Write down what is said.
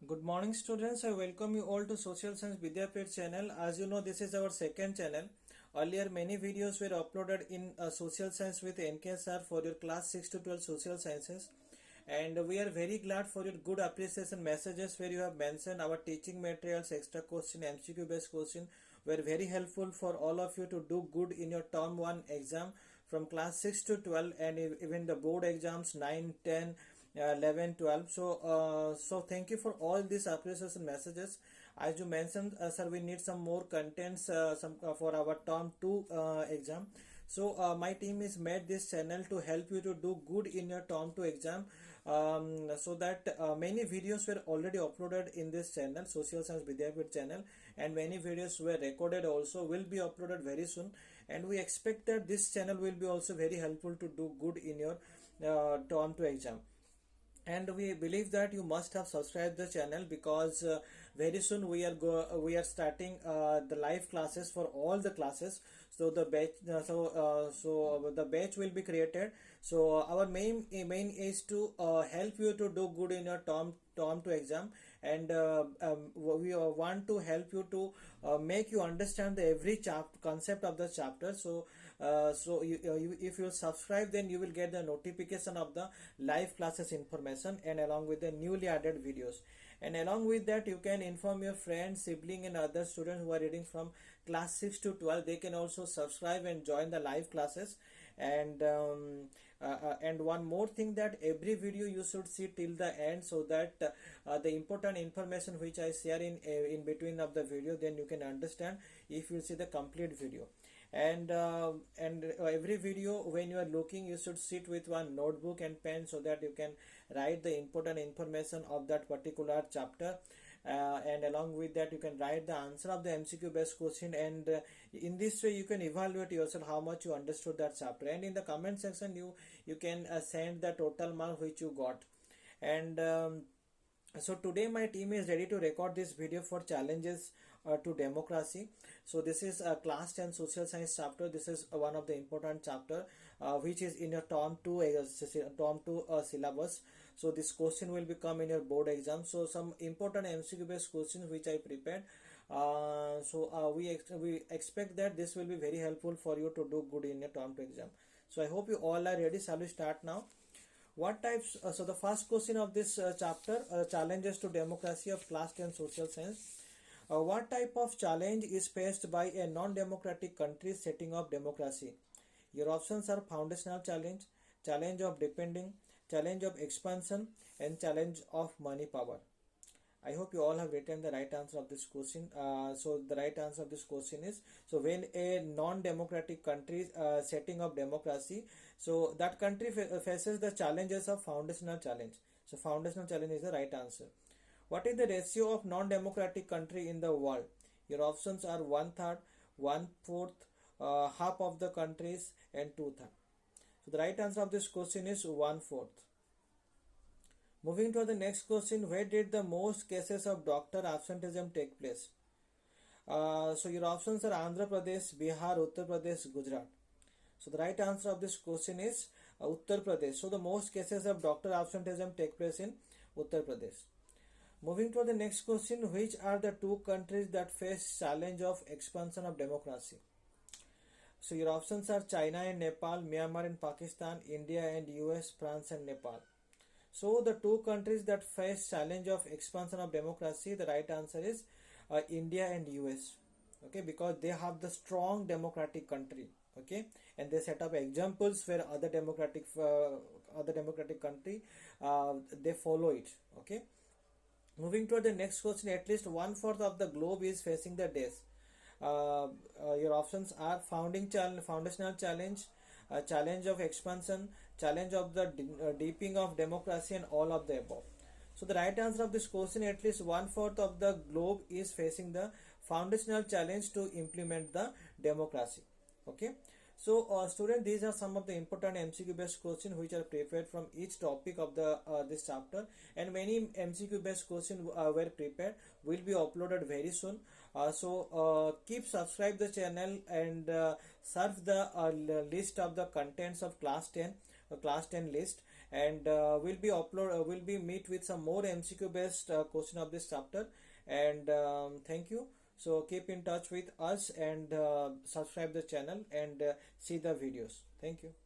Good morning students, I welcome you all to Social Science Vidyapit channel. As you know, this is our second channel. Earlier many videos were uploaded in Social Science with NKSR for your class 6 to 12 Social Sciences. And we are very glad for your good appreciation messages where you have mentioned our teaching materials, extra question, MCQ based question were very helpful for all of you to do good in your term 1 exam from class 6 to 12 and even the board exams 9, 10, 11, 12. So thank you for all these appreciation messages. As you mentioned, sir, we need some more contents for our term 2 exam. So my team is made this channel to help you to do good in your term 2 exam. So that many videos were already uploaded in this channel, Social Science Vidyapit channel, and many videos were recorded also will be uploaded very soon. And we expect that this channel will be also very helpful to do good in your term 2 exam. And we believe that you must have subscribed the channel because very soon we are starting the live classes for all the classes. So the batch the batch will be created. So our main is to help you to do good in your term 2 exam, and we want to help you to make you understand the every concept of the chapter. If you subscribe, then you will get the notification of the live classes information and along with the newly added videos. And along with that, you can inform your friends, sibling and other students who are reading from class 6 to 12. They can also subscribe and join the live classes. And one more thing, that every video you should see till the end, so that the important information which I share in between of the video, then you can understand if you see the complete video. And every video when you are looking, you should sit with one notebook and pen so that you can write the important information of that particular chapter. And along with that, you can write the answer of the MCQ based question, and in this way you can evaluate yourself how much you understood that chapter. And in the comment section, you can send the total mark which you got. And so today my team is ready to record this video for challenges to democracy. So this is a class 10 social science chapter. This is one of the important chapter which is in your term 2 syllabus. So this question will become in your board exam. So some important MCQ based questions which I prepared. We expect that this will be very helpful for you to do good in your term 2 exam. So I hope you all are ready. Shall we start now? What types? So the first question of this chapter, challenges to democracy of class 10 social science. What type of challenge is faced by a non-democratic country setting up democracy? Your options are foundational challenge, challenge of depending, challenge of expansion, and challenge of money power. I hope you all have written the right answer of this question. So the right answer of this question is, so when a non-democratic country setting up democracy, so that country faces the challenges of foundational challenge. So foundational challenge is the right answer. What is the ratio of non-democratic country in the world? Your options are 1/3, 1/4, half of the countries, and 2/3. So the right answer of this question is 1/4. Moving to the next question, where did the most cases of doctor absenteeism take place? So your options are Andhra Pradesh, Bihar, Uttar Pradesh, Gujarat. So the right answer of this question is Uttar Pradesh. So the most cases of doctor absenteeism take place in Uttar Pradesh. Moving to the next question, which are the two countries that face challenge of expansion of democracy? So your options are China and Nepal, Myanmar and Pakistan, India and US, France and Nepal. So the two countries that face challenge of expansion of democracy, the right answer is India and US. Okay, because they have the strong democratic country. Okay, and they set up examples where other democratic country they follow it. Okay. Moving to the next question, at least 1/4 of the globe is facing the death. Your options are foundational challenge, challenge of expansion, challenge of the deepening of democracy, and all of the above. So the right answer of this question, at least 1/4 of the globe is facing the foundational challenge to implement the democracy. Okay. So student, these are some of the important MCQ based questions which are prepared from each topic of the this chapter, and many MCQ based questions were prepared, will be uploaded very soon. Keep subscribe the channel and serve the list of the contents of class 10 list, and will be meet with some more MCQ based question of this chapter. And thank you. So keep in touch with us and subscribe the channel and see the videos. Thank you.